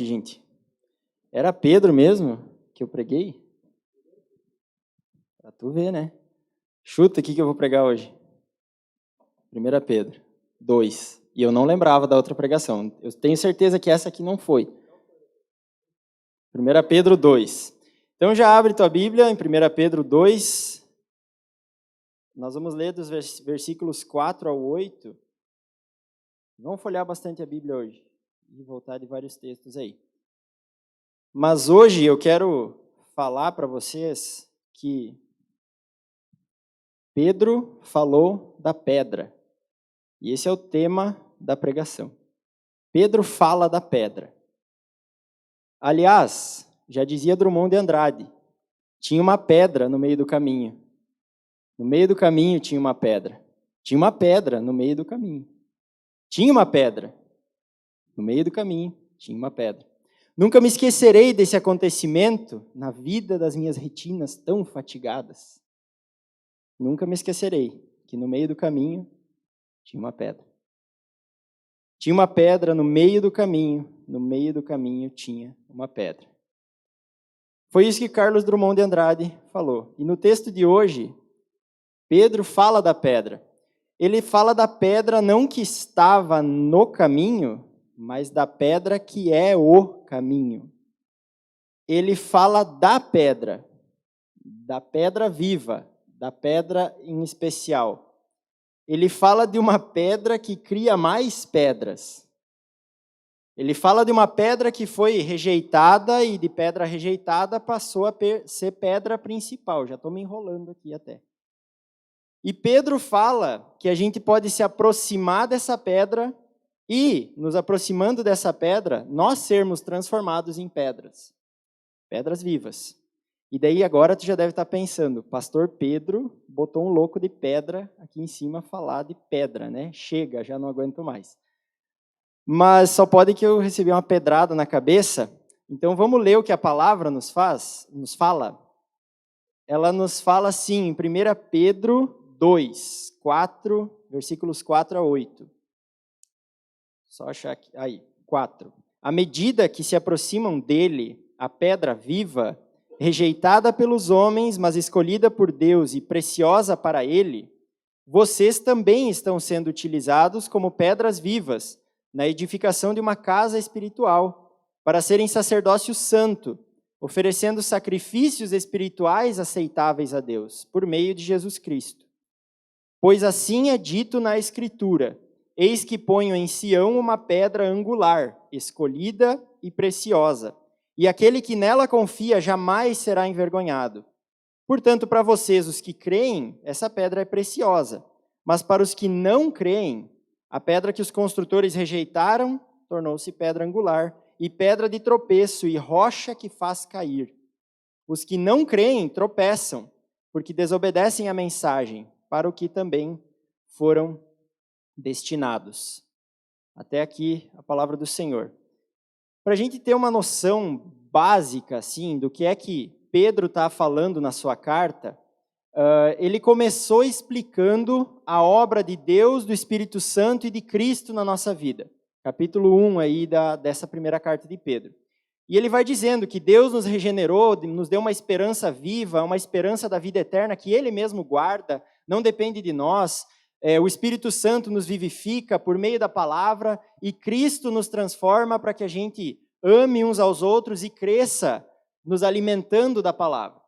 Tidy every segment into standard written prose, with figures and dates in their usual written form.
Gente, era Pedro mesmo que eu preguei? Pra tu ver, né? Chuta aqui que eu vou pregar hoje. 1 Pedro 2. E eu não lembrava da outra pregação. Eu tenho certeza que essa aqui não foi. 1 Pedro 2. Então já abre tua Bíblia em 1 Pedro 2. Nós vamos ler dos versículos 4 ao 8. Vamos folhear bastante a Bíblia hoje. E voltar de vários textos aí. Mas hoje eu quero falar para vocês que Pedro falou da pedra. E esse é o tema da pregação. Pedro fala da pedra. Aliás, já dizia Drummond de Andrade, tinha uma pedra no meio do caminho. No meio do caminho tinha uma pedra. Tinha uma pedra no meio do caminho. Tinha uma pedra. No meio do caminho tinha uma pedra. Nunca me esquecerei desse acontecimento na vida das minhas retinas tão fatigadas. Nunca me esquecerei que no meio do caminho tinha uma pedra. Tinha uma pedra no meio do caminho tinha uma pedra. Foi isso que Carlos Drummond de Andrade falou. E no texto de hoje, Pedro fala da pedra. Ele fala da pedra não que estava no caminho, mas da pedra que é o caminho. Ele fala da pedra viva, da pedra em especial. Ele fala de uma pedra que cria mais pedras. Ele fala de uma pedra que foi rejeitada e de pedra rejeitada passou a ser pedra principal. Já estou me enrolando aqui até. E Pedro fala que a gente pode se aproximar dessa pedra e, nos aproximando dessa pedra, nós sermos transformados em pedras. Pedras vivas. E daí agora tu já deve estar pensando, pastor Pedro botou um louco de pedra aqui em cima falar de pedra, né? Chega, já não aguento mais. Mas só pode que eu recebi uma pedrada na cabeça. Então vamos ler o que a palavra nos fala. Ela nos fala assim, em 1 Pedro 2, 4, versículos 4 a 8. Só achar aqui, aí, 4. À medida que se aproximam dele, a pedra viva, rejeitada pelos homens, mas escolhida por Deus e preciosa para ele, vocês também estão sendo utilizados como pedras vivas na edificação de uma casa espiritual, para serem sacerdócio santo, oferecendo sacrifícios espirituais aceitáveis a Deus, por meio de Jesus Cristo. Pois assim é dito na Escritura, eis que ponho em Sião uma pedra angular, escolhida e preciosa, e aquele que nela confia jamais será envergonhado. Portanto, para vocês, os que creem, essa pedra é preciosa, mas para os que não creem, a pedra que os construtores rejeitaram tornou-se pedra angular, e pedra de tropeço e rocha que faz cair. Os que não creem tropeçam, porque desobedecem a mensagem, para o que também foram destinados. Até aqui a palavra do Senhor. Para a gente ter uma noção básica assim, do que é que Pedro está falando na sua carta, ele começou explicando a obra de Deus, do Espírito Santo e de Cristo na nossa vida. Capítulo 1 aí dessa primeira carta de Pedro. E ele vai dizendo que Deus nos regenerou, nos deu uma esperança viva, uma esperança da vida eterna que Ele mesmo guarda, não depende de nós. O Espírito Santo nos vivifica por meio da palavra e Cristo nos transforma para que a gente ame uns aos outros e cresça nos alimentando da palavra.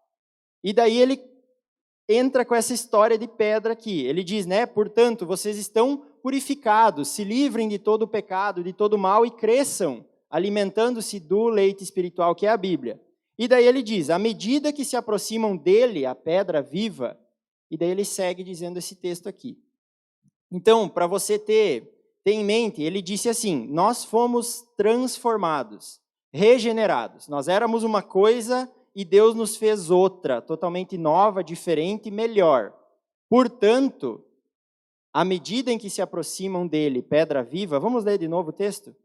E daí ele entra com essa história de pedra aqui. Ele diz, né? Portanto, vocês estão purificados, se livrem de todo o pecado, de todo o mal e cresçam, alimentando-se do leite espiritual que é a Bíblia. E daí ele diz, à medida que se aproximam dele, a pedra viva, e daí ele segue dizendo esse texto aqui. Então, para você ter em mente, ele disse assim, nós fomos transformados, regenerados. Nós éramos uma coisa e Deus nos fez outra, totalmente nova, diferente, melhor. Portanto, à medida em que se aproximam dele, pedra viva, vamos ler de novo o texto?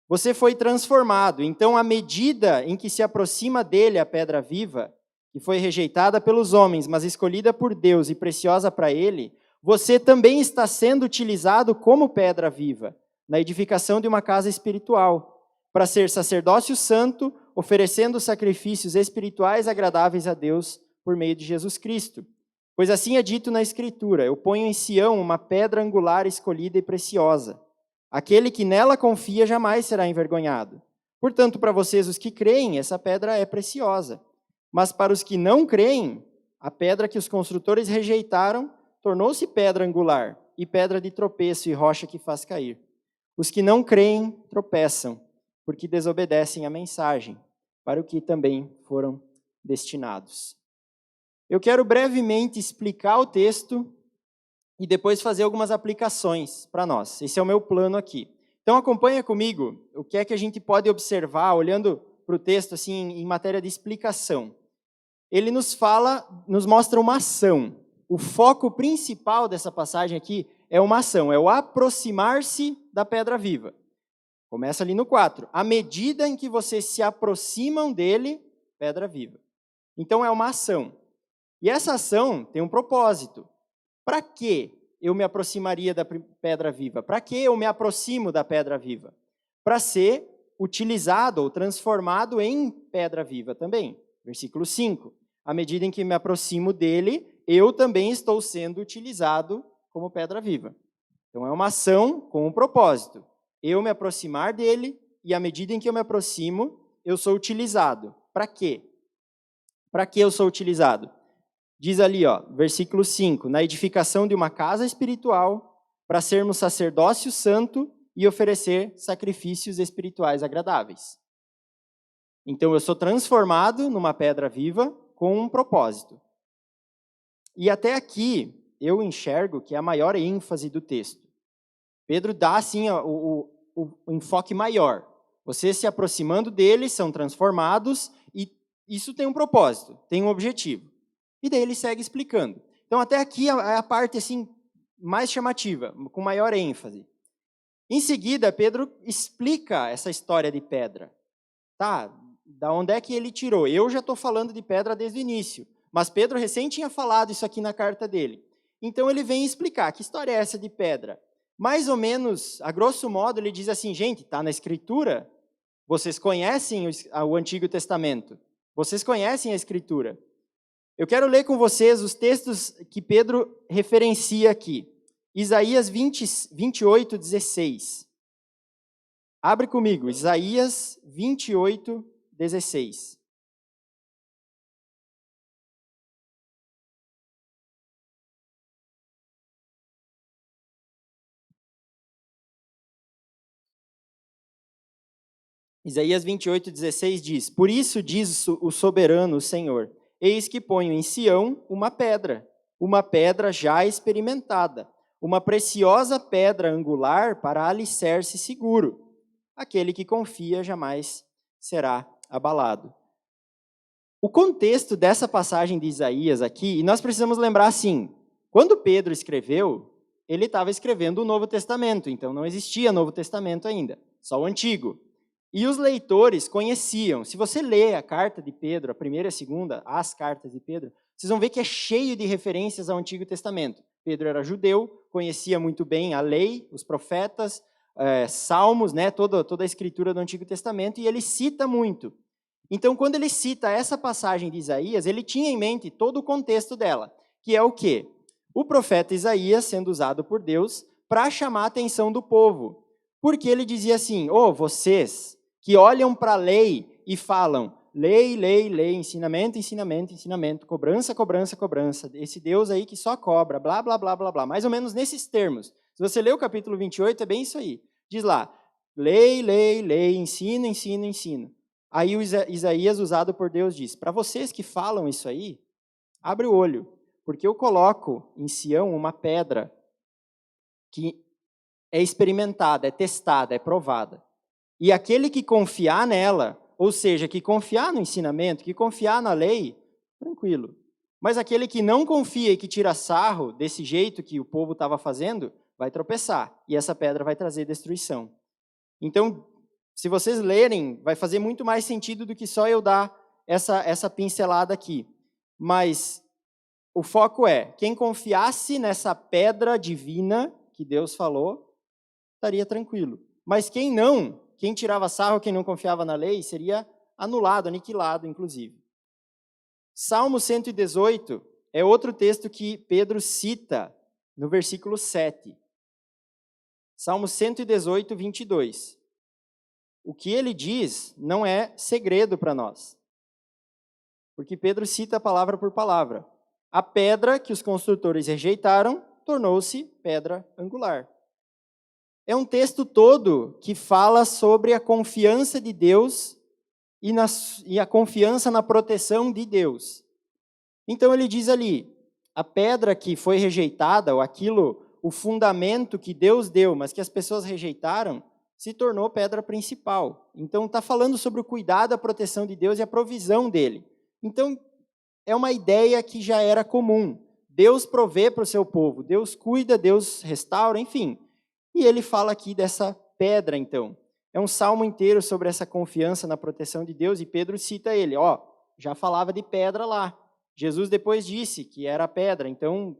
Você foi transformado, então à medida em que se aproxima dele a pedra viva, que foi rejeitada pelos homens, mas escolhida por Deus e preciosa para ele, você também está sendo utilizado como pedra viva, na edificação de uma casa espiritual, para ser sacerdócio santo, oferecendo sacrifícios espirituais agradáveis a Deus por meio de Jesus Cristo. Pois assim é dito na Escritura: eu ponho em Sião uma pedra angular escolhida e preciosa. Aquele que nela confia jamais será envergonhado. Portanto, para vocês, os que creem, essa pedra é preciosa. Mas para os que não creem, a pedra que os construtores rejeitaram tornou-se pedra angular, e pedra de tropeço e rocha que faz cair. Os que não creem tropeçam, porque desobedecem a mensagem, para o que também foram destinados. Eu quero brevemente explicar o texto e depois fazer algumas aplicações para nós. Esse é o meu plano aqui. Então acompanha comigo o que é que a gente pode observar, olhando para o texto assim, em matéria de explicação. Ele nos mostra uma ação. O foco principal dessa passagem aqui é uma ação, é o aproximar-se da pedra viva. Começa ali no 4. À medida em que vocês se aproximam dele, pedra viva. Então é uma ação. E essa ação tem um propósito. Para que eu me aproximaria da pedra viva? Para que eu me aproximo da pedra viva? Para ser utilizado ou transformado em pedra viva também. Versículo 5. À medida em que me aproximo dele, eu também estou sendo utilizado como pedra viva. Então é uma ação com um propósito. Eu me aproximar dele e à medida em que eu me aproximo, eu sou utilizado. Para quê? Para que eu sou utilizado? Diz ali, versículo 5, na edificação de uma casa espiritual, para sermos sacerdócio santo e oferecer sacrifícios espirituais agradáveis. Então, eu sou transformado numa pedra viva com um propósito. E até aqui, eu enxergo que é a maior ênfase do texto. Pedro dá, assim, o enfoque maior. Vocês se aproximando dele, são transformados, e isso tem um propósito, tem um objetivo. E daí ele segue explicando. Então, até aqui é a parte assim, mais chamativa, com maior ênfase. Em seguida, Pedro explica essa história de pedra. Tá, da onde é que ele tirou? Eu já estou falando de pedra desde o início, mas Pedro recém tinha falado isso aqui na carta dele. Então, ele vem explicar que história é essa de pedra. Mais ou menos, a grosso modo, ele diz assim, gente, está na Escritura, vocês conhecem o Antigo Testamento, vocês conhecem a Escritura. Eu quero ler com vocês os textos que Pedro referencia aqui. Isaías 28, 16. Abre comigo, Isaías 28, 16. Isaías 28, 16 diz, por isso diz o soberano, o Senhor, eis que ponho em Sião uma pedra já experimentada, uma preciosa pedra angular para alicerce seguro. Aquele que confia jamais será abalado. O contexto dessa passagem de Isaías aqui, e nós precisamos lembrar assim, quando Pedro escreveu, ele estava escrevendo o Novo Testamento, então não existia Novo Testamento ainda, só o Antigo. E os leitores conheciam. Se você lê a carta de Pedro, a primeira e a segunda, as cartas de Pedro, vocês vão ver que é cheio de referências ao Antigo Testamento. Pedro era judeu, conhecia muito bem a lei, os profetas, salmos, né, toda a escritura do Antigo Testamento, e ele cita muito. Então, quando ele cita essa passagem de Isaías, ele tinha em mente todo o contexto dela, que é o quê? O profeta Isaías sendo usado por Deus para chamar a atenção do povo. Porque ele dizia assim, vocês que olham para a lei e falam, lei, lei, lei, ensinamento, ensinamento, ensinamento, cobrança, cobrança, cobrança, esse Deus aí que só cobra, blá, blá, blá, blá, blá, mais ou menos nesses termos. Se você ler o capítulo 28, é bem isso aí. Diz lá, lei, lei, lei, ensino, ensino, ensino. Aí o Isaías, usado por Deus, diz, para vocês que falam isso aí, abre o olho, porque eu coloco em Sião uma pedra que é experimentada, é testada, é provada. E aquele que confiar nela, ou seja, que confiar no ensinamento, que confiar na lei, tranquilo. Mas aquele que não confia e que tira sarro desse jeito que o povo estava fazendo, vai tropeçar. E essa pedra vai trazer destruição. Então, se vocês lerem, vai fazer muito mais sentido do que só eu dar essa pincelada aqui. Mas o foco é, quem confiasse nessa pedra divina que Deus falou, estaria tranquilo. Mas quem não, quem tirava sarro, quem não confiava na lei, seria anulado, aniquilado, inclusive. Salmo 118 é outro texto que Pedro cita no versículo 7. Salmo 118, 22. O que ele diz não é segredo para nós, porque Pedro cita palavra por palavra. A pedra que os construtores rejeitaram tornou-se pedra angular. É um texto todo que fala sobre a confiança de Deus e a confiança na proteção de Deus. Então ele diz ali, a pedra que foi rejeitada, ou aquilo, o fundamento que Deus deu, mas que as pessoas rejeitaram, se tornou pedra principal. Então está falando sobre o cuidado, a proteção de Deus e a provisão dele. Então é uma ideia que já era comum. Deus provê para o seu povo, Deus cuida, Deus restaura, enfim. E ele fala aqui dessa pedra, então. É um salmo inteiro sobre essa confiança na proteção de Deus, e Pedro cita ele, já falava de pedra lá. Jesus depois disse que era pedra, então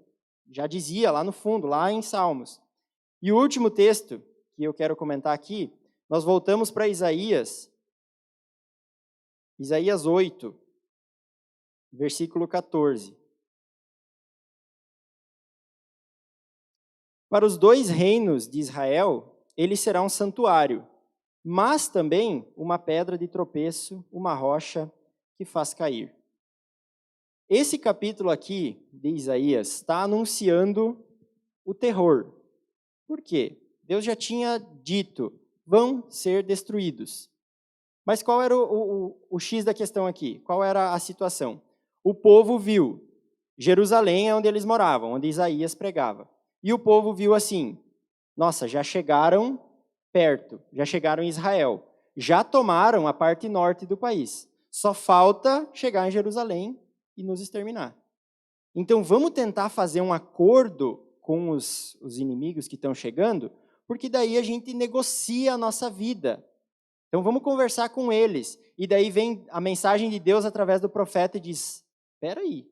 já dizia lá no fundo, lá em Salmos. E o último texto que eu quero comentar aqui, nós voltamos para Isaías 8, versículo 14. Para os 2 reinos de Israel, ele será um santuário, mas também uma pedra de tropeço, uma rocha que faz cair. Esse capítulo aqui de Isaías está anunciando o terror. Por quê? Deus já tinha dito, vão ser destruídos. Mas qual era o X da questão aqui? Qual era a situação? O povo viu, Jerusalém é onde eles moravam, onde Isaías pregava. E o povo viu assim, nossa, já chegaram perto, já chegaram em Israel, já tomaram a parte norte do país. Só falta chegar em Jerusalém e nos exterminar. Então vamos tentar fazer um acordo com os inimigos que estão chegando, porque daí a gente negocia a nossa vida. Então vamos conversar com eles. E daí vem a mensagem de Deus através do profeta e diz, espera aí,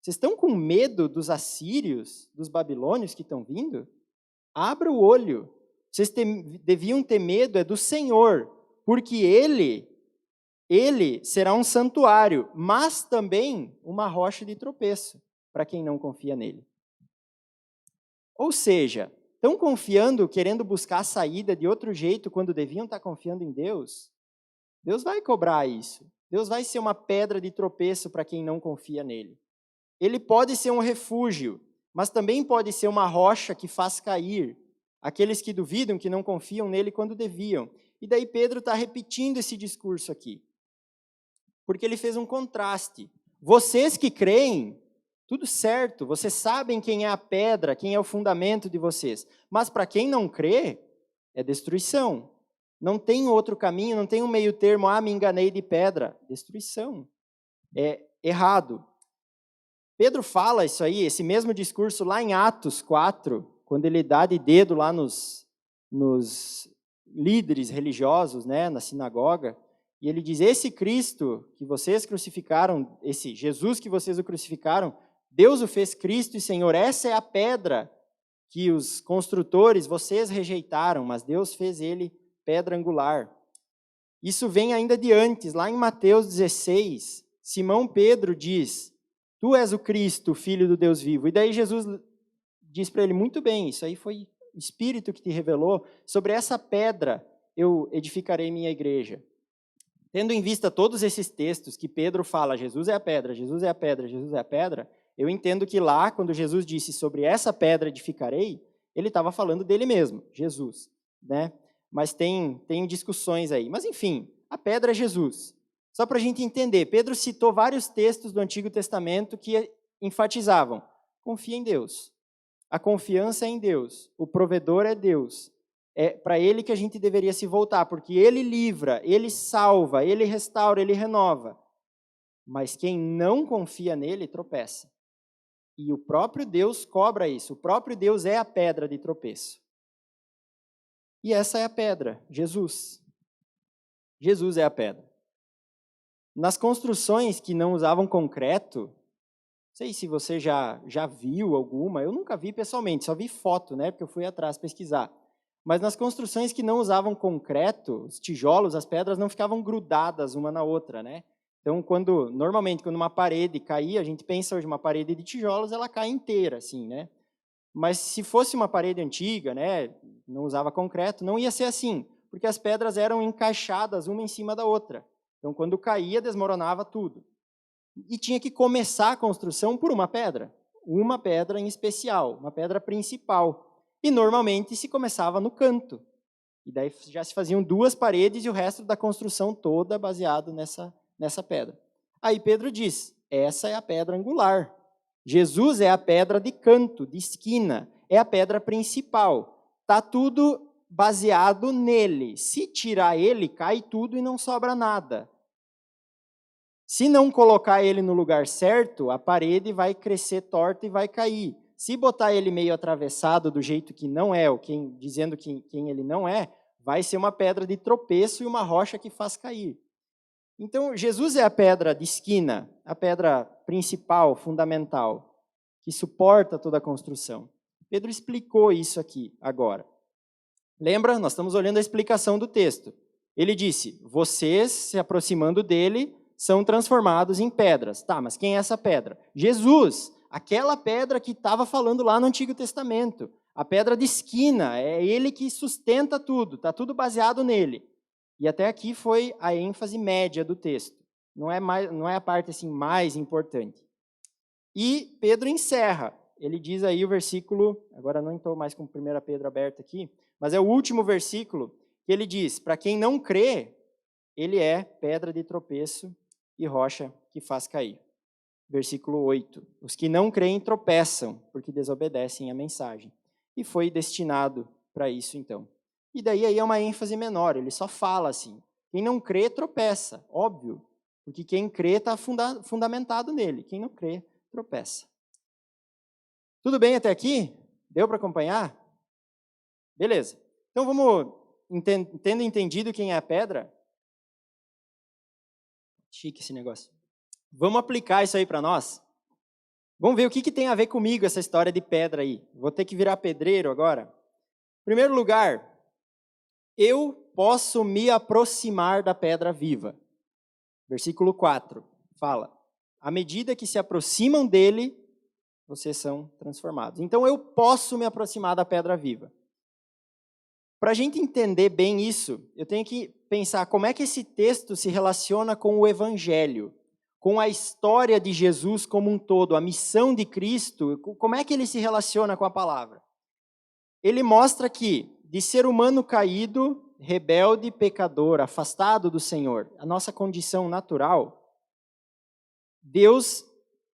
vocês estão com medo dos assírios, dos babilônios que estão vindo? Abra o olho. Vocês deviam ter medo do Senhor, porque Ele será um santuário, mas também uma rocha de tropeço, para quem não confia nele. Ou seja, estão confiando, querendo buscar a saída de outro jeito, quando deviam estar confiando em Deus? Deus vai cobrar isso. Deus vai ser uma pedra de tropeço para quem não confia nele. Ele pode ser um refúgio, mas também pode ser uma rocha que faz cair aqueles que duvidam, que não confiam nele quando deviam. E daí Pedro está repetindo esse discurso aqui, porque ele fez um contraste. Vocês que creem, tudo certo, vocês sabem quem é a pedra, quem é o fundamento de vocês, mas para quem não crê, é destruição. Não tem outro caminho, não tem um meio termo, me enganei de pedra. Destruição. É errado. Pedro fala isso aí, esse mesmo discurso lá em Atos 4, quando ele dá de dedo lá nos líderes religiosos, né, na sinagoga, e ele diz, esse Cristo que vocês crucificaram, esse Jesus que vocês o crucificaram, Deus o fez Cristo e Senhor, essa é a pedra que os construtores, vocês rejeitaram, mas Deus fez ele pedra angular. Isso vem ainda de antes, lá em Mateus 16, Simão Pedro diz, tu és o Cristo, o Filho do Deus vivo. E daí Jesus diz para ele, muito bem, isso aí foi o Espírito que te revelou, sobre essa pedra eu edificarei minha igreja. Tendo em vista todos esses textos que Pedro fala, Jesus é a pedra, Jesus é a pedra, Jesus é a pedra, eu entendo que lá, quando Jesus disse sobre essa pedra edificarei, ele estava falando dele mesmo, Jesus, né? Mas tem discussões aí. Mas enfim, a pedra é Jesus. Só para a gente entender, Pedro citou vários textos do Antigo Testamento que enfatizavam, confia em Deus. A confiança é em Deus, o provedor é Deus. É para ele que a gente deveria se voltar, porque ele livra, ele salva, ele restaura, ele renova. Mas quem não confia nele, tropeça. E o próprio Deus cobra isso, o próprio Deus é a pedra de tropeço. E essa é a pedra, Jesus. Jesus é a pedra. Nas construções que não usavam concreto, não sei se você já viu alguma, eu nunca vi pessoalmente, só vi foto, né, porque eu fui atrás pesquisar. Mas nas construções que não usavam concreto, os tijolos, as pedras não ficavam grudadas uma na outra, né? Então, normalmente, quando uma parede caía, a gente pensa hoje, uma parede de tijolos, ela cai inteira, assim, né? Mas se fosse uma parede antiga, né, não usava concreto, não ia ser assim, porque as pedras eram encaixadas uma em cima da outra. Então, quando caía, desmoronava tudo. E tinha que começar a construção por uma pedra em especial, uma pedra principal. E normalmente se começava no canto. E daí já se faziam 2 paredes e o resto da construção toda baseado nessa pedra. Aí Pedro diz, essa é a pedra angular. Jesus é a pedra de canto, de esquina, é a pedra principal. Está tudo baseado nele. Se tirar ele, cai tudo e não sobra nada. Se não colocar ele no lugar certo, a parede vai crescer torta e vai cair. Se botar ele meio atravessado do jeito que não é, dizendo quem ele não é, vai ser uma pedra de tropeço e uma rocha que faz cair. Então, Jesus é a pedra de esquina, a pedra principal, fundamental, que suporta toda a construção. Pedro explicou isso aqui agora. Lembra? Nós estamos olhando a explicação do texto. Ele disse, vocês, se aproximando dele, são transformados em pedras. Tá, mas quem é essa pedra? Jesus, aquela pedra que estava falando lá no Antigo Testamento. A pedra de esquina, é ele que sustenta tudo, está tudo baseado nele. E até aqui foi a ênfase média do texto. Não é a parte assim, mais importante. E Pedro encerra. Ele diz aí o versículo, agora não estou mais com 1 Pedro aberto aqui, mas é o último versículo, que ele diz, para quem não crê, ele é pedra de tropeço e rocha que faz cair. Versículo 8. Os que não creem tropeçam, porque desobedecem a mensagem. E foi destinado para isso, então. E daí aí é uma ênfase menor, ele só fala assim. Quem não crê, tropeça, óbvio. Porque quem crê está fundamentado nele. Quem não crê, tropeça. Tudo bem até aqui? Deu para acompanhar? Beleza. Então vamos, tendo entendido quem é a pedra. Chique esse negócio. Vamos aplicar isso aí para nós? Vamos ver o que tem a ver comigo essa história de pedra aí. Vou ter que virar pedreiro agora. Em primeiro lugar, eu posso me aproximar da pedra viva. Versículo 4 fala, à medida que se aproximam dele, vocês são transformados. Então eu posso me aproximar da pedra viva. Para a gente entender bem isso, eu tenho que pensar como é que esse texto se relaciona com o Evangelho, com a história de Jesus como um todo, a missão de Cristo, como é que ele se relaciona com a palavra? Ele mostra que, de ser humano caído, rebelde, pecador, afastado do Senhor, a nossa condição natural, Deus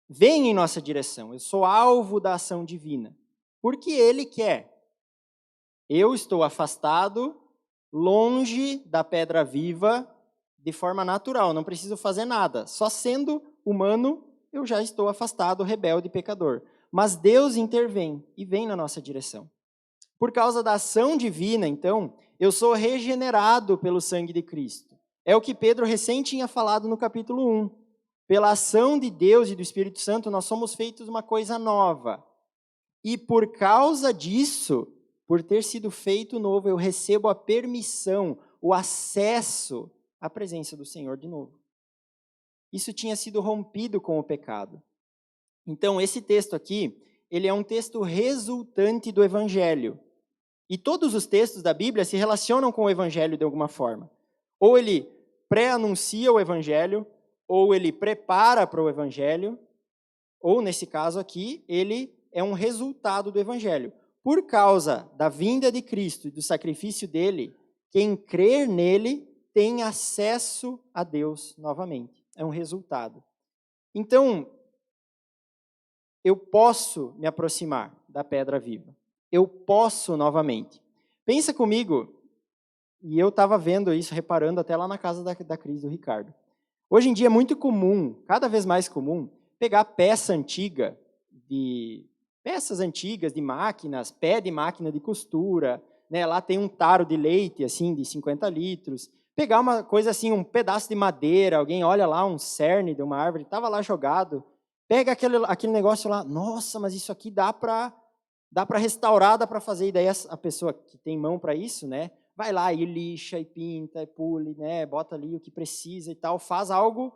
vem em nossa direção. Eu sou alvo da ação divina, porque Ele quer. Eu estou afastado, longe da pedra viva, de forma natural, não preciso fazer nada. Só sendo humano, eu já estou afastado, rebelde e pecador. Mas Deus intervém e vem na nossa direção. Por causa da ação divina, então, eu sou regenerado pelo sangue de Cristo. É o que Pedro recém tinha falado no capítulo 1. Pela ação de Deus e do Espírito Santo, nós somos feitos uma coisa nova. E por causa disso, por ter sido feito novo, eu recebo a permissão, o acesso à presença do Senhor de novo. Isso tinha sido rompido com o pecado. Então, esse texto aqui, ele é um texto resultante do Evangelho. E todos os textos da Bíblia se relacionam com o Evangelho de alguma forma. Ou ele pré-anuncia o Evangelho, ou ele prepara para o Evangelho, ou, nesse caso aqui, ele é um resultado do Evangelho. Por causa da vinda de Cristo e do sacrifício dele, quem crer nele tem acesso a Deus novamente. É um resultado. Então, eu posso me aproximar da pedra viva. Eu posso novamente. Pensa comigo, e eu estava vendo isso, reparando até lá na casa da Cris do Ricardo. Hoje em dia é muito comum, cada vez mais comum, pegar peças antigas de máquinas, pé de máquina de costura, né? Lá tem um taro de leite assim de 50 litros. Pegar uma coisa assim, um pedaço de madeira, alguém olha lá, um cerne de uma árvore, estava lá jogado, pega aquele negócio lá, nossa, mas isso aqui dá para Dá para restaurar, dá para fazer, e daí a pessoa que tem mão para isso, né, vai lá e lixa, e pinta, e pule, né, bota ali o que precisa e tal, faz algo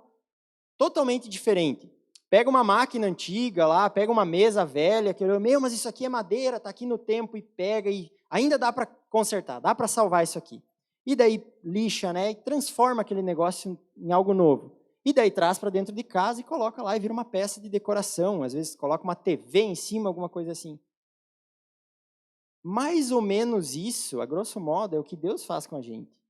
totalmente diferente. Pega uma máquina antiga lá, pega uma mesa velha, que mas isso aqui é madeira, está aqui no tempo, e pega, e ainda dá para consertar, dá para salvar isso aqui. E daí lixa, né, e transforma aquele negócio em algo novo. E daí traz para dentro de casa e coloca lá e vira uma peça de decoração. Às vezes coloca uma TV em cima, alguma coisa assim. Mais ou menos isso, a grosso modo, é o que Deus faz com a gente.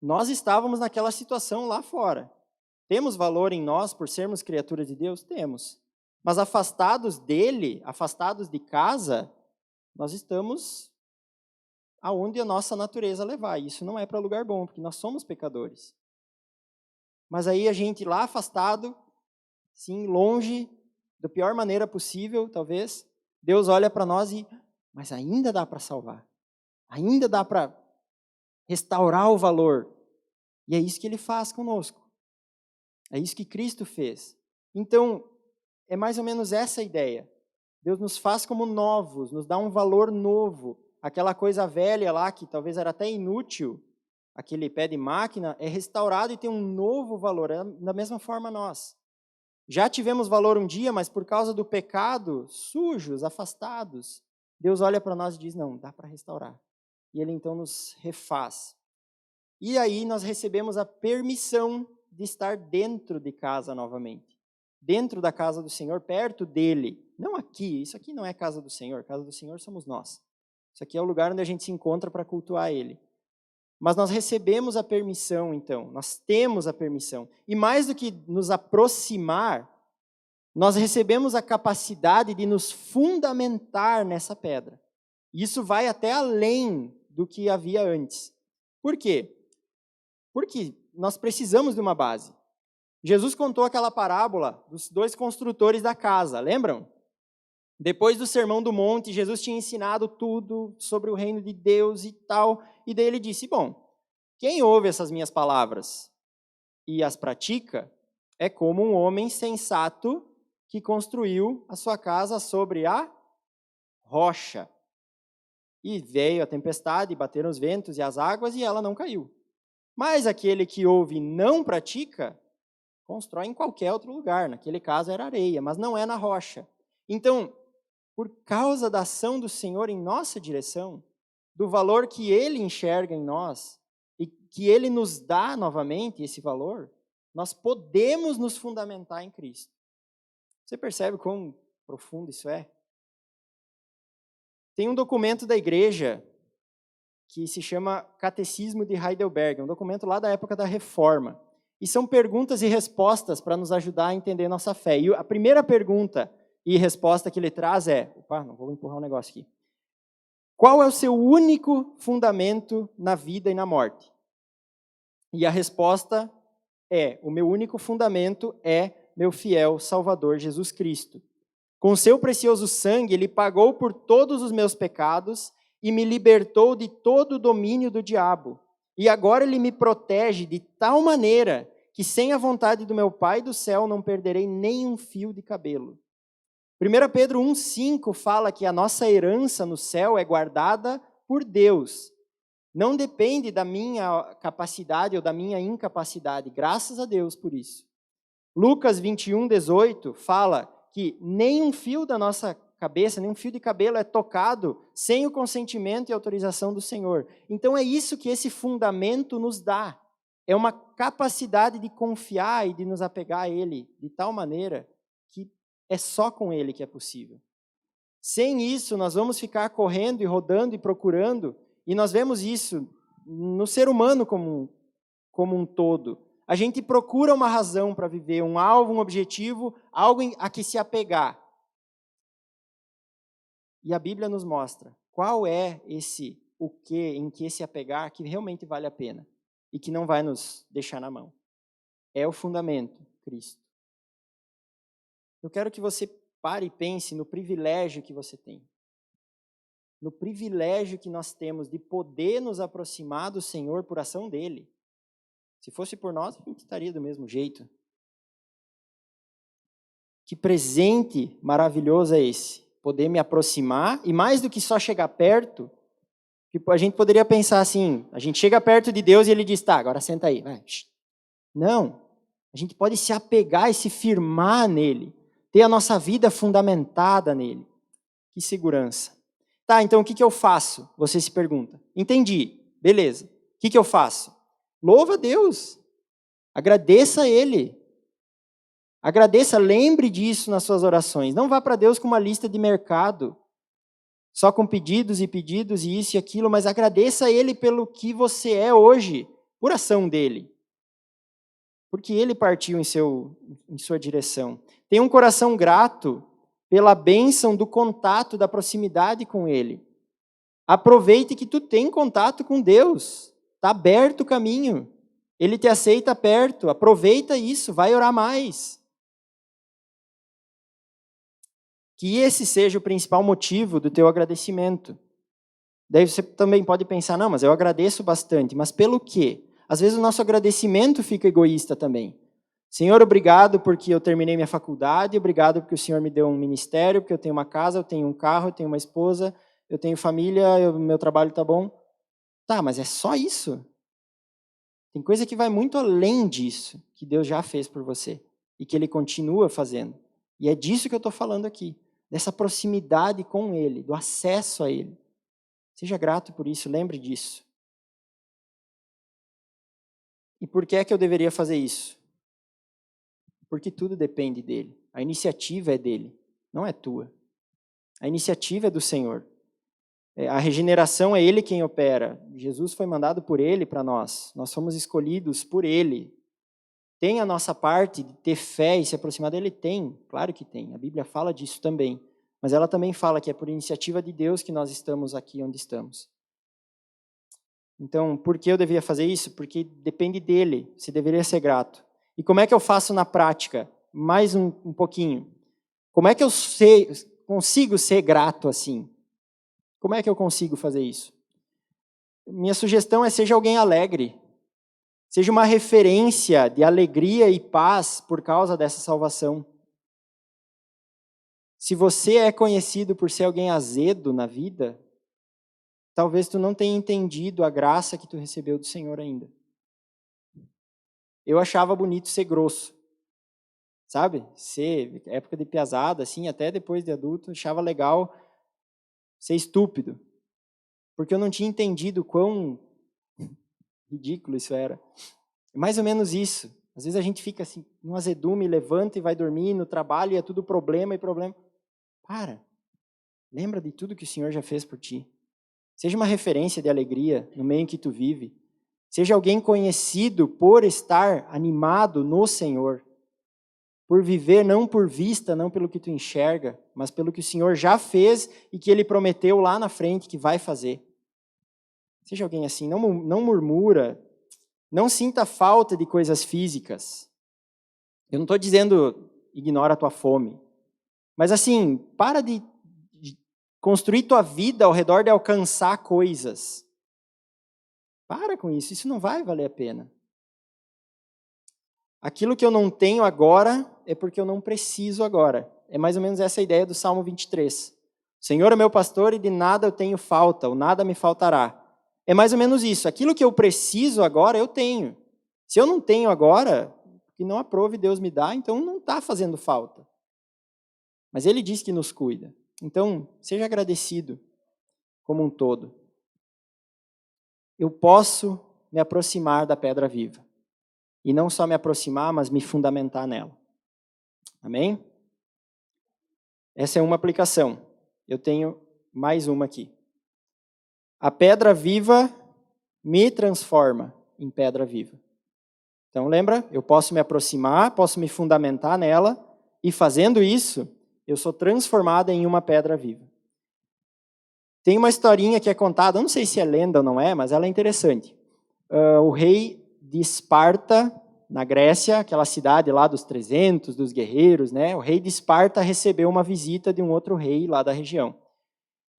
Nós estávamos naquela situação lá fora. Temos valor em nós por sermos criaturas de Deus? Temos. Mas afastados dele, afastados de casa, nós estamos aonde a nossa natureza levar. Isso não é para lugar bom, porque nós somos pecadores. Mas aí a gente lá afastado, sim, longe, da pior maneira possível, talvez, Deus olha para nós e, mas ainda dá para salvar. Ainda dá para restaurar o valor. E é isso que ele faz conosco. É isso que Cristo fez. Então, é mais ou menos essa a ideia. Deus nos faz como novos, nos dá um valor novo. Aquela coisa velha lá, que talvez era até inútil, aquele pé de máquina, é restaurado e tem um novo valor. É da mesma forma nós. Já tivemos valor um dia, mas por causa do pecado, sujos, afastados, Deus olha para nós e diz, não, dá para restaurar. E Ele então nos refaz. E aí nós recebemos a permissão de estar dentro de casa novamente. Dentro da casa do Senhor, perto dEle. Não aqui, isso aqui não é casa do Senhor. Casa do Senhor somos nós. Isso aqui é o lugar onde a gente se encontra para cultuar Ele. Mas nós recebemos a permissão, então. Nós temos a permissão. E mais do que nos aproximar, nós recebemos a capacidade de nos fundamentar nessa pedra. Isso vai até além do que havia antes. Por quê? Porque nós precisamos de uma base. Jesus contou aquela parábola dos 2 construtores da casa, lembram? Depois do Sermão do Monte, Jesus tinha ensinado tudo sobre o reino de Deus e tal, e daí ele disse, bom, quem ouve essas minhas palavras e as pratica, é como um homem sensato que construiu a sua casa sobre a rocha. E veio a tempestade, bateram os ventos e as águas, e ela não caiu. Mas aquele que ouve e não pratica, constrói em qualquer outro lugar. Naquele caso era areia, mas não é na rocha. Então, por causa da ação do Senhor em nossa direção, do valor que Ele enxerga em nós, e que Ele nos dá novamente esse valor, nós podemos nos fundamentar em Cristo. Você percebe quão profundo isso é? Tem um documento da igreja que se chama Catecismo de Heidelberg, um documento lá da época da Reforma. E são perguntas e respostas para nos ajudar a entender nossa fé. E a primeira pergunta e resposta que ele traz é... Opa, não vou empurrar um negócio aqui. Qual é o seu único fundamento na vida e na morte? E a resposta é: o meu único fundamento é meu fiel Salvador Jesus Cristo. Com seu precioso sangue, Ele pagou por todos os meus pecados e me libertou de todo o domínio do diabo. E agora Ele me protege de tal maneira que, sem a vontade do meu Pai do céu, não perderei nem um fio de cabelo. 1 Pedro 1,5 fala que a nossa herança no céu é guardada por Deus. Não depende da minha capacidade ou da minha incapacidade. Graças a Deus por isso. Lucas 21,18 fala que nem um fio da nossa cabeça, nem um fio de cabelo é tocado sem o consentimento e autorização do Senhor. Então é isso que esse fundamento nos dá. É uma capacidade de confiar e de nos apegar a Ele de tal maneira que é só com Ele que é possível. Sem isso, nós vamos ficar correndo e rodando e procurando, e nós vemos isso no ser humano como um todo. A gente procura uma razão para viver, um alvo, um objetivo, algo a que se apegar. E a Bíblia nos mostra qual é o que em que se apegar que realmente vale a pena e que não vai nos deixar na mão. É o fundamento, Cristo. Eu quero que você pare e pense no privilégio que você tem. No privilégio que nós temos de poder nos aproximar do Senhor por ação dEle. Se fosse por nós, a gente estaria do mesmo jeito. Que presente maravilhoso é esse, poder me aproximar, e mais do que só chegar perto, tipo, a gente poderia pensar assim, a gente chega perto de Deus e ele diz, tá, agora senta aí. Vai. Não, a gente pode se apegar e se firmar nele, ter a nossa vida fundamentada nele. Que segurança. Tá, então o que eu faço? Você se pergunta. Entendi, beleza. O que eu faço? Louva a Deus. Agradeça a Ele. Agradeça, lembre disso nas suas orações. Não vá para Deus com uma lista de mercado, só com pedidos e pedidos e isso e aquilo, mas agradeça a Ele pelo que você é hoje, por ação dEle. Porque Ele partiu em sua direção. Tenha um coração grato pela bênção do contato, da proximidade com Ele. Aproveite que tu tem contato com Deus. Está aberto o caminho. Ele te aceita perto. Aproveita isso, vai orar mais. Que esse seja o principal motivo do teu agradecimento. Daí você também pode pensar, não, mas eu agradeço bastante. Mas pelo quê? Às vezes o nosso agradecimento fica egoísta também. Senhor, obrigado porque eu terminei minha faculdade, obrigado porque o Senhor me deu um ministério, porque eu tenho uma casa, eu tenho um carro, eu tenho uma esposa, eu tenho família, meu trabalho está bom. Tá, mas é só isso? Tem coisa que vai muito além disso, que Deus já fez por você e que Ele continua fazendo. E é disso que eu estou falando aqui, dessa proximidade com Ele, do acesso a Ele. Seja grato por isso, lembre disso. E por que é que eu deveria fazer isso? Porque tudo depende dEle. A iniciativa é dEle, não é tua. A iniciativa é do Senhor. A regeneração é Ele quem opera. Jesus foi mandado por Ele para nós. Nós somos escolhidos por Ele. Tem a nossa parte de ter fé e se aproximar dEle? Tem, claro que tem. A Bíblia fala disso também. Mas ela também fala que é por iniciativa de Deus que nós estamos aqui onde estamos. Então, por que eu deveria fazer isso? Porque depende dEle. Você deveria ser grato. E como é que eu faço na prática? Mais um pouquinho. Como é que eu consigo ser grato assim? Como é que eu consigo fazer isso? Minha sugestão é seja alguém alegre. Seja uma referência de alegria e paz por causa dessa salvação. Se você é conhecido por ser alguém azedo na vida, talvez tu não tenha entendido a graça que tu recebeu do Senhor ainda. Eu achava bonito ser grosso. Sabe? Ser, época de piazada, assim, até depois de adulto, achava legal ser estúpido. Porque eu não tinha entendido quão ridículo isso era. É mais ou menos isso. Às vezes a gente fica assim, num azedume, levanta e vai dormir, no trabalho e é tudo problema e problema. Para. Lembra de tudo que o Senhor já fez por ti. Seja uma referência de alegria no meio em que tu vive. Seja alguém conhecido por estar animado no Senhor. Por viver não por vista, não pelo que tu enxerga, mas pelo que o Senhor já fez e que Ele prometeu lá na frente que vai fazer. Seja alguém assim, não murmura, não sinta falta de coisas físicas. Eu não estou dizendo ignora a tua fome, mas assim, para de construir tua vida ao redor de alcançar coisas. Para com isso não vai valer a pena. Aquilo que eu não tenho agora é porque eu não preciso agora. É mais ou menos essa a ideia do Salmo 23. O Senhor é meu pastor e de nada eu tenho falta, ou nada me faltará. É mais ou menos isso. Aquilo que eu preciso agora, eu tenho. Se eu não tenho agora, que não aprove Deus me dá, então não está fazendo falta. Mas Ele diz que nos cuida. Então, seja agradecido como um todo. Eu posso me aproximar da pedra viva. E não só me aproximar, mas me fundamentar nela. Amém? Essa é uma aplicação. Eu tenho mais uma aqui. A pedra viva me transforma em pedra viva. Então lembra? Eu posso me aproximar, posso me fundamentar nela, e fazendo isso, eu sou transformada em uma pedra viva. Tem uma historinha que é contada, eu não sei se é lenda ou não é, mas ela é interessante. O rei de Esparta, na Grécia, aquela cidade lá dos 300, dos guerreiros, né? O rei de Esparta recebeu uma visita de um outro rei lá da região.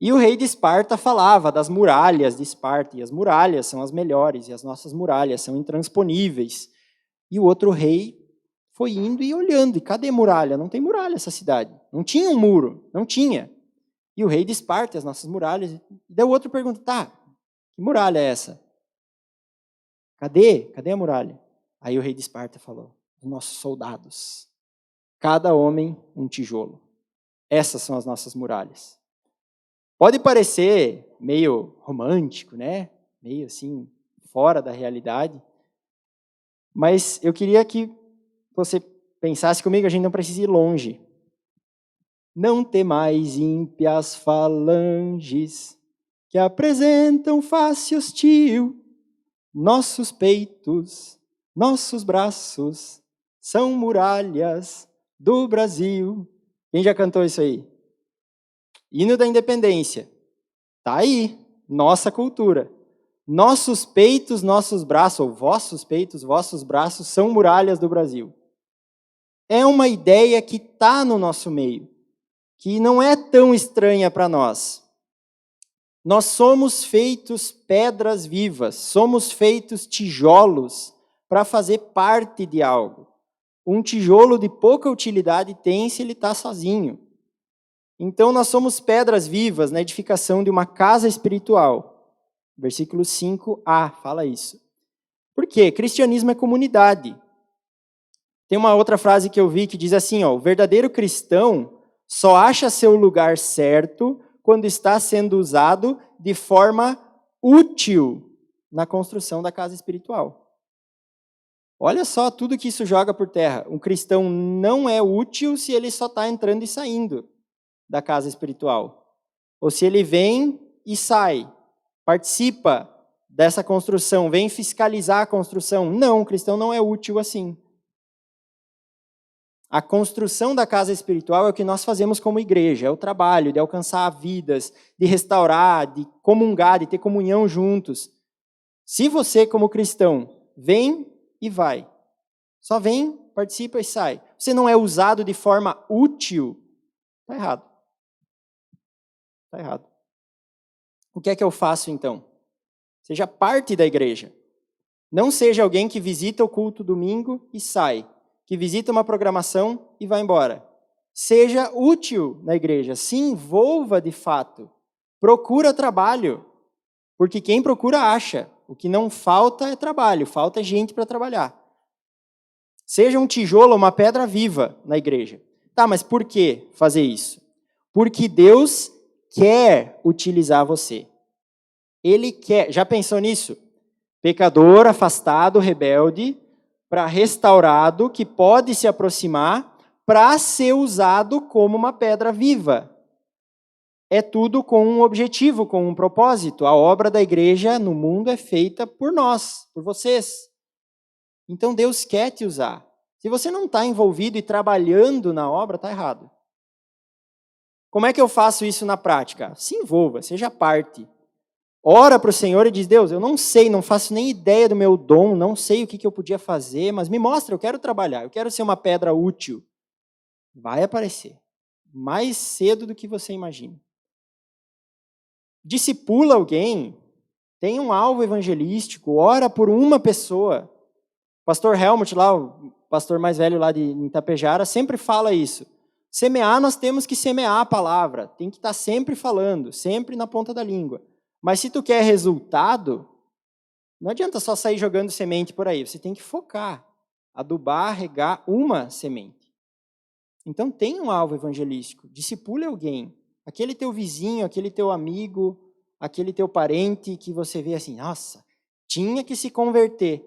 E o rei de Esparta falava das muralhas de Esparta, e as muralhas são as melhores, e as nossas muralhas são intransponíveis. E o outro rei foi indo e olhando, e cadê muralha? Não tem muralha essa cidade. Não tinha um muro, não tinha. E o rei de Esparta, as nossas muralhas. E daí o outro pergunta, tá, que muralha é essa? Cadê? Cadê a muralha? Aí o rei de Esparta falou, os nossos soldados, cada homem um tijolo. Essas são as nossas muralhas. Pode parecer meio romântico, né? Meio assim, fora da realidade. Mas eu queria que você pensasse comigo, a gente não precisa ir longe. Não temais ímpias falanges que apresentam face hostil. Nossos peitos, nossos braços são muralhas do Brasil. Quem já cantou isso aí? Hino da Independência. Tá aí, nossa cultura. Nossos peitos, nossos braços, ou vossos peitos, vossos braços são muralhas do Brasil. É uma ideia que está no nosso meio, que não é tão estranha para nós. Nós somos feitos pedras vivas, somos feitos tijolos para fazer parte de algo. Um tijolo de pouca utilidade tem se ele está sozinho. Então nós somos pedras vivas na edificação de uma casa espiritual. Versículo 5a fala isso. Por quê? Cristianismo é comunidade. Tem uma outra frase que eu vi que diz assim, ó, o verdadeiro cristão só acha seu lugar certo quando está sendo usado de forma útil na construção da casa espiritual. Olha só tudo que isso joga por terra. Um cristão não é útil se ele só está entrando e saindo da casa espiritual. Ou se ele vem e sai, participa dessa construção, vem fiscalizar a construção. Não, o cristão não é útil assim. A construção da casa espiritual é o que nós fazemos como igreja, é o trabalho de alcançar vidas, de restaurar, de comungar, de ter comunhão juntos. Se você, como cristão, vem e vai, só vem, participa e sai, você não é usado de forma útil, está errado. Está errado. O que é que eu faço então? Seja parte da igreja. Não seja alguém que visita o culto domingo e sai, que visita uma programação e vai embora. Seja útil na igreja, se envolva de fato. Procura trabalho, porque quem procura acha. O que não falta é trabalho, falta gente para trabalhar. Seja um tijolo, uma pedra viva na igreja. Tá, mas por que fazer isso? Porque Deus quer utilizar você. Ele quer. Já pensou nisso? Pecador, afastado, rebelde, para restaurado, que pode se aproximar para ser usado como uma pedra viva. É tudo com um objetivo, com um propósito. A obra da igreja no mundo é feita por nós, por vocês. Então Deus quer te usar. Se você não está envolvido e trabalhando na obra, está errado. Como é que eu faço isso na prática? Se envolva, seja parte. Ora para o Senhor e diz, Deus, eu não sei, não faço nem ideia do meu dom, não sei o que eu podia fazer, mas me mostra, eu quero trabalhar, eu quero ser uma pedra útil. Vai aparecer, mais cedo do que você imagina. Discipula alguém, tem um alvo evangelístico, ora por uma pessoa. Pastor Helmut, lá, o pastor mais velho lá de Itapejara, sempre fala isso. Semear, nós temos que semear a palavra, tem que estar sempre falando, sempre na ponta da língua. Mas se tu quer resultado, não adianta só sair jogando semente por aí. Você tem que focar, adubar, regar uma semente. Então tem um alvo evangelístico, discipule alguém. Aquele teu vizinho, aquele teu amigo, aquele teu parente que você vê assim, nossa, tinha que se converter.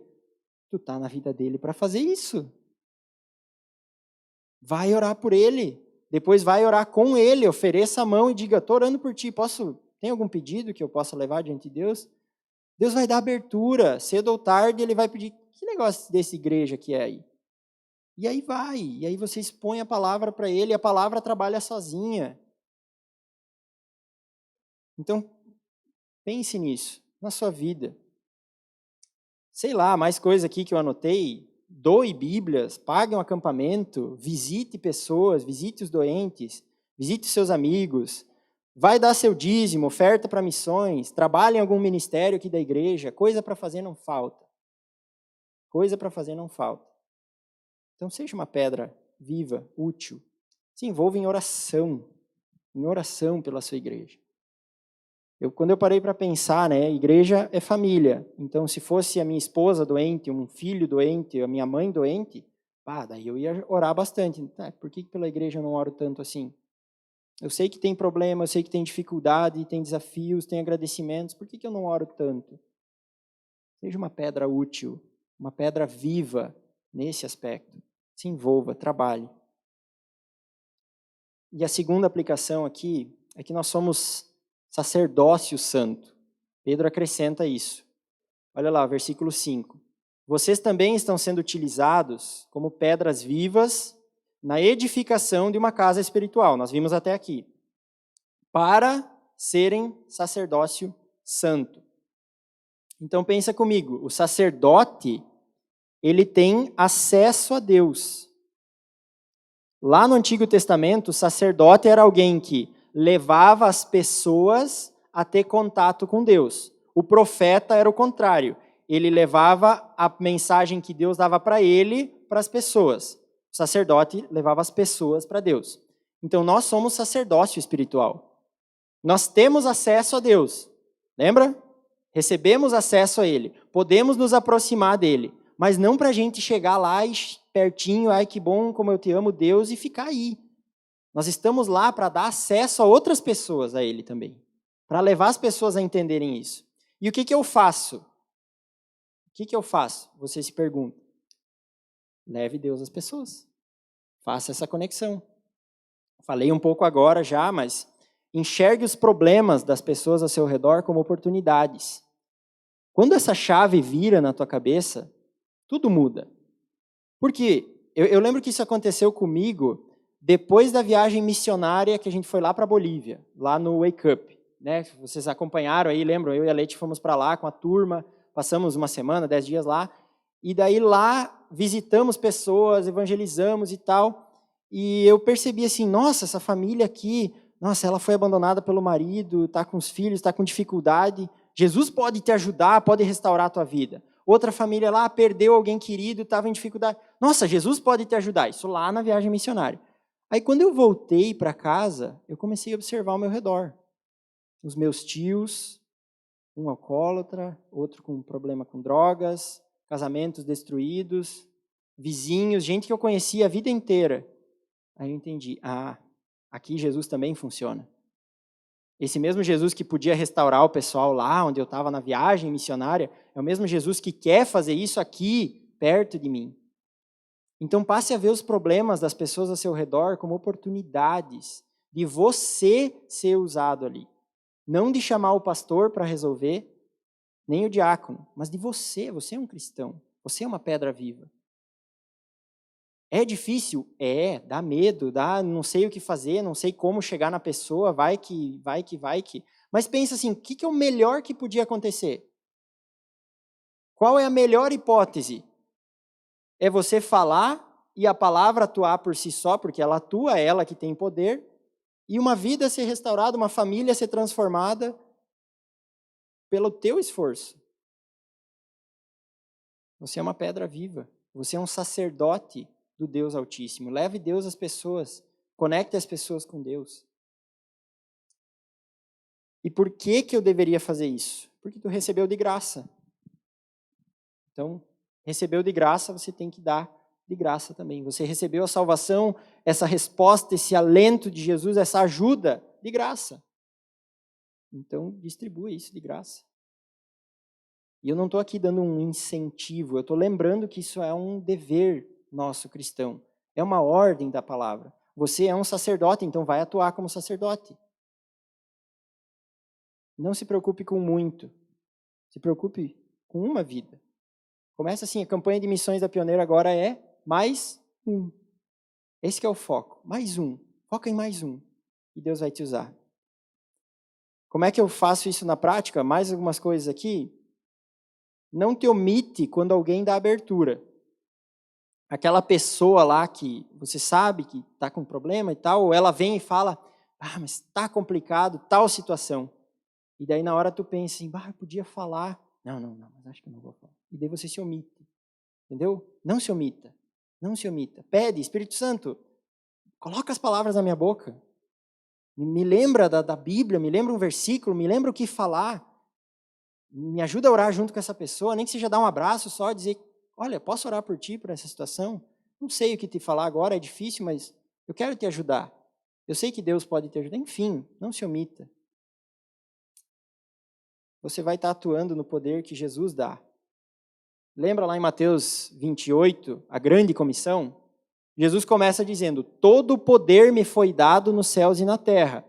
Tu está na vida dele para fazer isso. Vai orar por ele. Depois vai orar com ele, ofereça a mão e diga, estou orando por ti, tem algum pedido que eu possa levar diante de Deus? Deus vai dar abertura, cedo ou tarde ele vai pedir, que negócio dessa igreja que é aí? E aí vai, e aí você expõe a palavra para ele, e a palavra trabalha sozinha. Então, pense nisso, na sua vida. Sei lá, mais coisa aqui que eu anotei, doe Bíblias, pague um acampamento, visite pessoas, visite os doentes, visite seus amigos, vai dar seu dízimo, oferta para missões, trabalhe em algum ministério aqui da igreja, coisa para fazer não falta. Coisa para fazer não falta. Então seja uma pedra viva, útil. Se envolva em oração. em oração pela sua igreja. Quando eu parei para pensar, né, igreja é família. Então, se fosse a minha esposa doente, um filho doente, a minha mãe doente, daí eu ia orar bastante. Por que pela igreja eu não oro tanto assim? Eu sei que tem problema, eu sei que tem dificuldade, tem desafios, tem agradecimentos. Por que eu não oro tanto? Seja uma pedra útil, uma pedra viva nesse aspecto. Se envolva, trabalhe. E a segunda aplicação aqui é que nós somos sacerdócio santo. Pedro acrescenta isso. Olha lá, versículo 5. Vocês também estão sendo utilizados como pedras vivas na edificação de uma casa espiritual. Nós vimos até aqui. Para serem sacerdócio santo. Então pensa comigo, o sacerdote, ele tem acesso a Deus. Lá no Antigo Testamento, o sacerdote era alguém que levava as pessoas a ter contato com Deus. O profeta era o contrário. Ele levava a mensagem que Deus dava para ele, para as pessoas. O sacerdote levava as pessoas para Deus. Então, nós somos sacerdócio espiritual. Nós temos acesso a Deus. Lembra? Recebemos acesso a Ele. Podemos nos aproximar dEle. Mas não para a gente chegar lá e pertinho, ai que bom, como eu te amo, Deus, e ficar aí. Nós estamos lá para dar acesso a outras pessoas a Ele também. Para levar as pessoas a entenderem isso. E o que eu faço? O que eu faço? Você se pergunta. Leve Deus às pessoas. Faça essa conexão. Falei um pouco agora já, mas enxergue os problemas das pessoas ao seu redor como oportunidades. Quando essa chave vira na tua cabeça, tudo muda. Por quê? Eu lembro que isso aconteceu comigo depois da viagem missionária que a gente foi lá para a Bolívia, lá no Wake Up. Né? Vocês acompanharam aí, lembram? Eu e a Leite fomos para lá com a turma, passamos uma semana, 10 dias lá, e daí lá visitamos pessoas, evangelizamos e tal, e eu percebi assim, nossa, essa família aqui, nossa, ela foi abandonada pelo marido, está com os filhos, está com dificuldade, Jesus pode te ajudar, pode restaurar a tua vida. Outra família lá perdeu alguém querido, estava em dificuldade. Nossa, Jesus pode te ajudar. Isso lá na viagem missionária. Aí quando eu voltei para casa, eu comecei a observar ao meu redor. Os meus tios, um alcoólatra, outro com problema com drogas, casamentos destruídos, vizinhos, gente que eu conhecia a vida inteira. Aí eu entendi, aqui Jesus também funciona. Esse mesmo Jesus que podia restaurar o pessoal lá onde eu estava na viagem missionária, é o mesmo Jesus que quer fazer isso aqui, perto de mim. Então passe a ver os problemas das pessoas ao seu redor como oportunidades de você ser usado ali. Não de chamar o pastor para resolver, nem o diácono, mas de você. Você é um cristão, você é uma pedra viva. É difícil? Dá medo, não sei o que fazer, não sei como chegar na pessoa, vai que. Mas pensa assim, o que é o melhor que podia acontecer? Qual é a melhor hipótese? É você falar e a palavra atuar por si só, porque ela atua, é ela que tem poder, e uma vida ser restaurada, uma família ser transformada pelo teu esforço. Você é uma pedra viva, você é um sacerdote do Deus Altíssimo. Leve Deus às pessoas, conecte as pessoas com Deus. E por que eu deveria fazer isso? Porque tu recebeu de graça. Então, recebeu de graça, você tem que dar de graça também. Você recebeu a salvação, essa resposta, esse alento de Jesus, essa ajuda de graça. Então, distribua isso de graça. E eu não estou aqui dando um incentivo, eu estou lembrando que isso é um dever nosso cristão. É uma ordem da palavra. Você é um sacerdote, então vai atuar como sacerdote. Não se preocupe com muito. Se preocupe com uma vida. Começa assim, a campanha de missões da Pioneira agora é mais um. Esse que é o foco. Mais um. Foca em mais um. E Deus vai te usar. Como é que eu faço isso na prática? Mais algumas coisas aqui. Não te omite quando alguém dá abertura. Aquela pessoa lá que você sabe que está com problema e tal, ou ela vem e fala, mas está complicado, tal situação. E daí na hora tu pensa assim, eu podia falar. Não, mas acho que eu não vou falar. E daí você se omite. Entendeu? Não se omita. Não se omita. Pede, Espírito Santo, coloca as palavras na minha boca. Me lembra da Bíblia, me lembra um versículo, me lembra o que falar. Me ajuda a orar junto com essa pessoa, nem que seja dar um abraço só, dizer, olha, posso orar por ti, por essa situação? Não sei o que te falar agora, é difícil, mas eu quero te ajudar. Eu sei que Deus pode te ajudar. Enfim, não se omita. Você vai estar atuando no poder que Jesus dá. Lembra lá em Mateus 28, a grande comissão? Jesus começa dizendo, todo o poder me foi dado nos céus e na terra.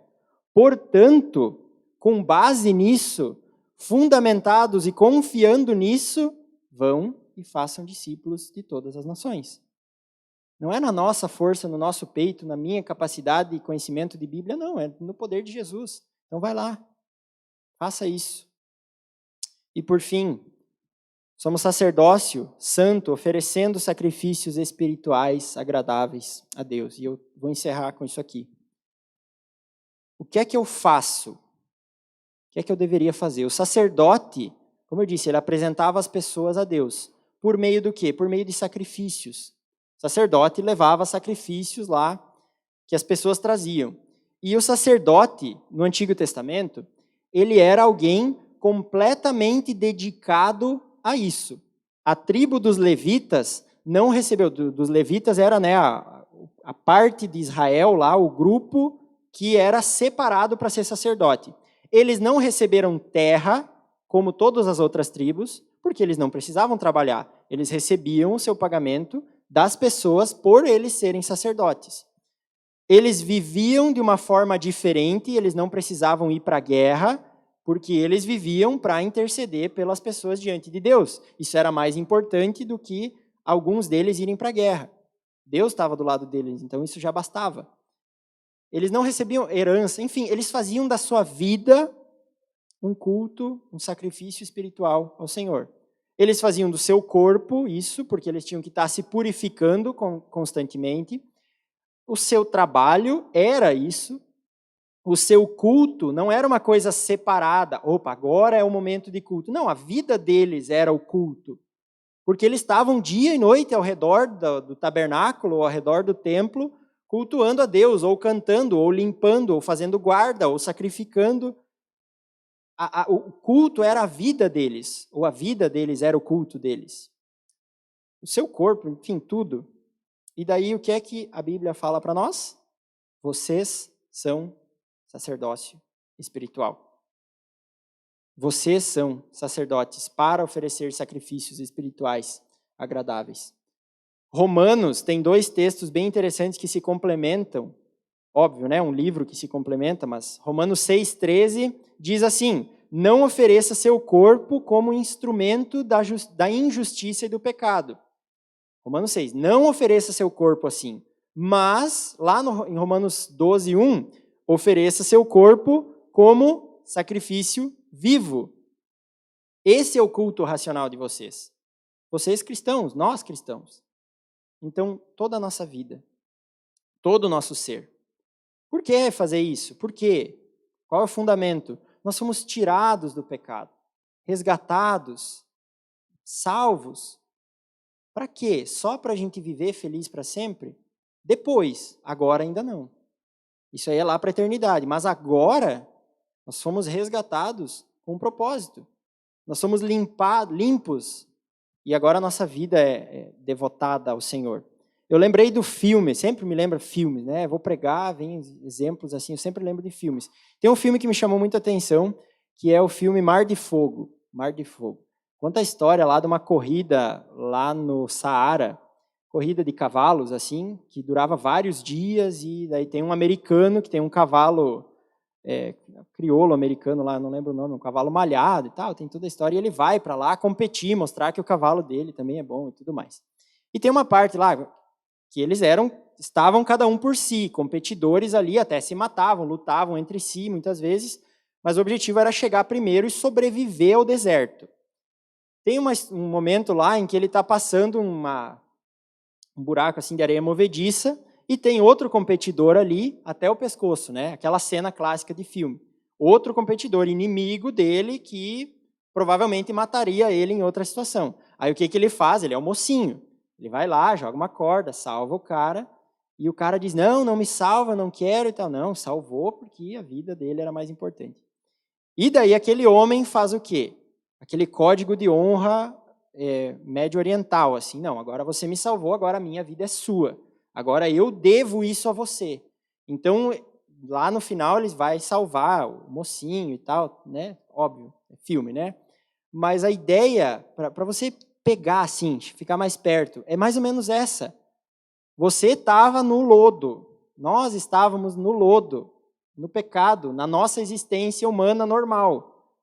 Portanto, com base nisso, fundamentados e confiando nisso, vão e façam discípulos de todas as nações. Não é na nossa força, no nosso peito, na minha capacidade e conhecimento de Bíblia, não, é no poder de Jesus. Então vai lá, faça isso. E por fim, somos sacerdócio santo, oferecendo sacrifícios espirituais agradáveis a Deus. E eu vou encerrar com isso aqui. O que é que eu faço? O que é que eu deveria fazer? O sacerdote, como eu disse, ele apresentava as pessoas a Deus. Por meio do quê? Por meio de sacrifícios. O sacerdote levava sacrifícios lá que as pessoas traziam. E o sacerdote, no Antigo Testamento, ele era alguém completamente dedicado a isso. A tribo dos levitas não recebeu, dos levitas era, né, a parte de Israel lá, o grupo que era separado para ser sacerdote. Eles não receberam terra, como todas as outras tribos, porque eles não precisavam trabalhar. Eles recebiam o seu pagamento das pessoas por eles serem sacerdotes. Eles viviam de uma forma diferente, eles não precisavam ir para a guerra, porque eles viviam para interceder pelas pessoas diante de Deus. Isso era mais importante do que alguns deles irem para a guerra. Deus estava do lado deles, então isso já bastava. Eles não recebiam herança, enfim, eles faziam da sua vida um culto, um sacrifício espiritual ao Senhor. Eles faziam do seu corpo isso, porque eles tinham que estar se purificando constantemente. O seu trabalho era isso. O seu culto não era uma coisa separada. Opa, agora é o momento de culto. Não, a vida deles era o culto. Porque eles estavam dia e noite ao redor do tabernáculo, ou ao redor do templo, cultuando a Deus, ou cantando, ou limpando, ou fazendo guarda, ou sacrificando. O culto era a vida deles, ou a vida deles era o culto deles. O seu corpo, enfim, tudo. E daí o que é que a Bíblia fala para nós? Vocês são sacerdócio espiritual. Vocês são sacerdotes para oferecer sacrifícios espirituais agradáveis. Romanos tem 2 textos bem interessantes que se complementam. Óbvio, né? Um livro que se complementa, mas Romanos 6,13 diz assim, não ofereça seu corpo como instrumento da injustiça e do pecado. Romanos 6, não ofereça seu corpo assim. Mas, lá em Romanos 12:1, ofereça seu corpo como sacrifício vivo. Esse é o culto racional de vocês. Vocês cristãos, nós cristãos. Então, toda a nossa vida, todo o nosso ser. Por que fazer isso? Por quê? Qual é o fundamento? Nós somos tirados do pecado, resgatados, salvos. Para quê? Só para a gente viver feliz para sempre? Depois, agora ainda não. Isso aí é lá para a eternidade. Mas agora, nós somos resgatados com um propósito. Nós somos limpos. E agora a nossa vida é devotada ao Senhor. Eu lembrei do filme, sempre me lembro filmes, né? Eu vou pregar, vem exemplos assim, eu sempre lembro de filmes. Tem um filme que me chamou muita atenção, que é o filme Mar de Fogo. Mar de Fogo. Conta a história lá de uma corrida lá no Saara, corrida de cavalos, assim, que durava vários dias, e daí tem um americano que tem um cavalo crioulo americano lá, não lembro o nome, um cavalo malhado e tal, tem toda a história, e ele vai para lá competir, mostrar que o cavalo dele também é bom e tudo mais. E tem uma parte lá que eles estavam cada um por si, competidores ali, até se matavam, lutavam entre si muitas vezes, mas o objetivo era chegar primeiro e sobreviver ao deserto. Tem um momento lá em que ele está passando um buraco assim de areia movediça e tem outro competidor ali até o pescoço, né? Aquela cena clássica de filme. Outro competidor, inimigo dele, que provavelmente mataria ele em outra situação. Aí o que ele faz? Ele é o mocinho. Ele vai lá, joga uma corda, salva o cara E o cara diz, não, não me salva, não quero e tal. Não, salvou porque a vida dele era mais importante. E daí aquele homem faz o quê? Aquele código de honra médio oriental, assim, não, agora você me salvou, agora a minha vida é sua. Agora eu devo isso a você. Então, lá no final, ele vai salvar o mocinho e tal, né? Óbvio, é filme, né? Mas a ideia, para você pegar assim, ficar mais perto, é mais ou menos essa. Você estava no lodo, nós estávamos no lodo, no pecado, na nossa existência humana normal.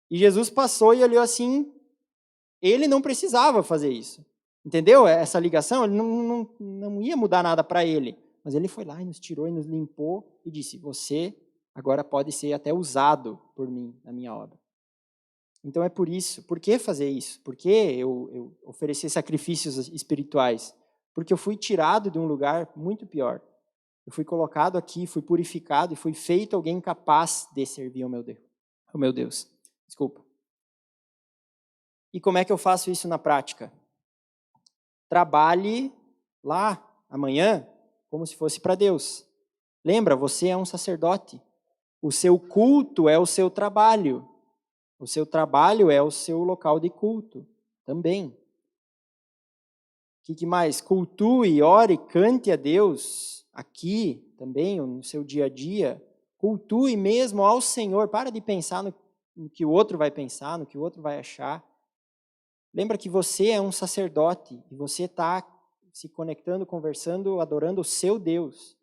E Jesus passou e olhou assim, ele não precisava fazer isso. Entendeu essa ligação? Ele não ia mudar nada para ele. Mas ele foi lá e nos tirou e nos limpou e disse, você agora pode ser até usado por mim, na minha obra. Então é por isso. Por que fazer isso? Por que eu oferecer sacrifícios espirituais? Porque eu fui tirado de um lugar muito pior. Eu fui colocado aqui, fui purificado e fui feito alguém capaz de servir ao meu Deus. Ao meu Deus. Desculpa. E como é que eu faço isso na prática? Trabalhe lá, amanhã, como se fosse para Deus. Lembra, você é um sacerdote. O seu culto é o seu trabalho. O seu trabalho é o seu local de culto também. O que mais? Cultue, ore, cante a Deus aqui também, no seu dia a dia. Cultue mesmo ao Senhor. Para de pensar no que o outro vai pensar, no que o outro vai achar. Lembra que você é um sacerdote e você está se conectando, conversando, adorando o seu Deus.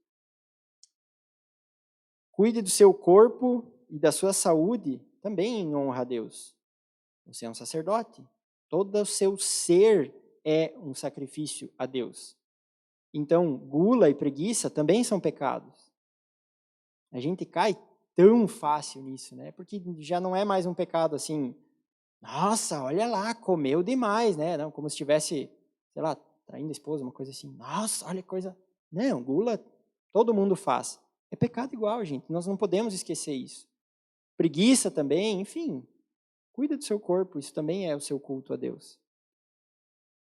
Cuide do seu corpo e da sua saúde também em honra a Deus. Você é um sacerdote. Todo o seu ser é um sacrifício a Deus. Então, gula e preguiça também são pecados. A gente cai tão fácil nisso, né? Porque já não é mais um pecado assim, nossa, olha lá, comeu demais, né? Não, como se estivesse, sei lá, traindo a esposa, uma coisa assim. Nossa, olha que coisa. Não, gula todo mundo faz. É pecado igual, gente. Nós não podemos esquecer isso. Preguiça também, enfim. Cuida do seu corpo, isso também é o seu culto a Deus.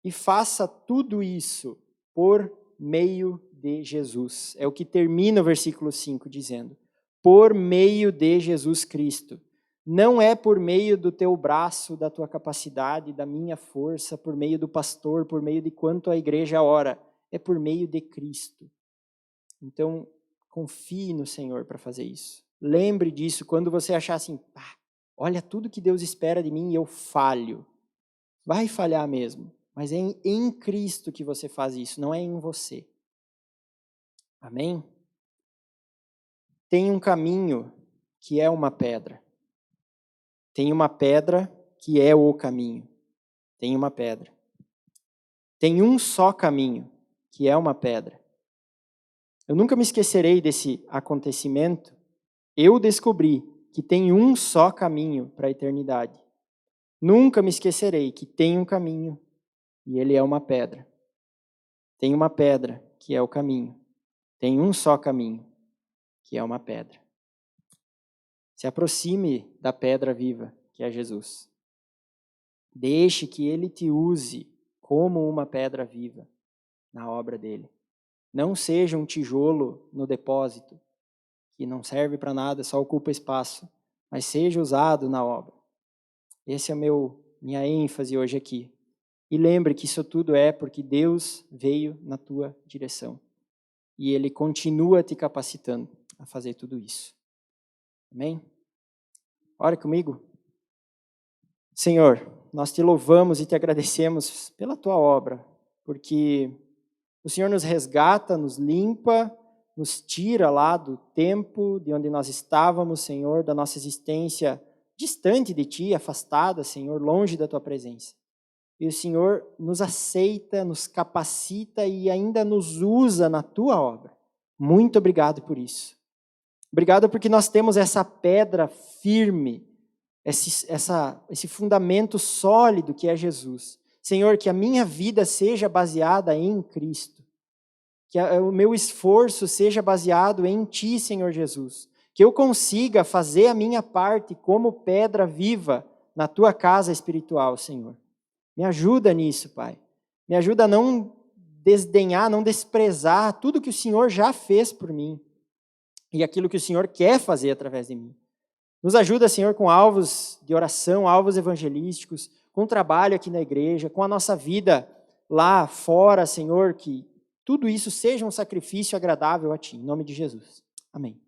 E faça tudo isso por meio de Jesus. É o que termina o versículo 5 dizendo. Por meio de Jesus Cristo. Não é por meio do teu braço, da tua capacidade, da minha força, por meio do pastor, por meio de quanto a igreja ora. É por meio de Cristo. Então, confie no Senhor para fazer isso. Lembre disso quando você achar assim, olha tudo que Deus espera de mim e eu falho. Vai falhar mesmo, mas é em Cristo que você faz isso, não é em você. Amém? Tem um caminho que é uma pedra. Tem uma pedra que é o caminho. Tem uma pedra. Tem um só caminho, que é uma pedra. Eu nunca me esquecerei desse acontecimento. Eu descobri que tem um só caminho para a eternidade. Nunca me esquecerei que tem um caminho e ele é uma pedra. Tem uma pedra que é o caminho. Tem um só caminho, que é uma pedra. Se aproxime da pedra viva, que é Jesus. Deixe que ele te use como uma pedra viva na obra dele. Não seja um tijolo no depósito, que não serve para nada, só ocupa espaço, mas seja usado na obra. Esse é minha ênfase hoje aqui. E lembre que isso tudo é porque Deus veio na tua direção. E Ele continua te capacitando a fazer tudo isso. Amém? Ore comigo. Senhor, nós te louvamos e te agradecemos pela tua obra, porque o Senhor nos resgata, nos limpa, nos tira lá do tempo de onde nós estávamos, Senhor, da nossa existência distante de Ti, afastada, Senhor, longe da Tua presença. E o Senhor nos aceita, nos capacita e ainda nos usa na Tua obra. Muito obrigado por isso. Obrigado porque nós temos essa pedra firme, esse fundamento sólido que é Jesus. Senhor, que a minha vida seja baseada em Cristo. Que o meu esforço seja baseado em Ti, Senhor Jesus. Que eu consiga fazer a minha parte como pedra viva na Tua casa espiritual, Senhor. Me ajuda nisso, Pai. Me ajuda a não desdenhar, não desprezar tudo que o Senhor já fez por mim e aquilo que o Senhor quer fazer através de mim. Nos ajuda, Senhor, com alvos de oração, alvos evangelísticos, com o trabalho aqui na igreja, com a nossa vida lá fora, Senhor, que tudo isso seja um sacrifício agradável a Ti, em nome de Jesus. Amém.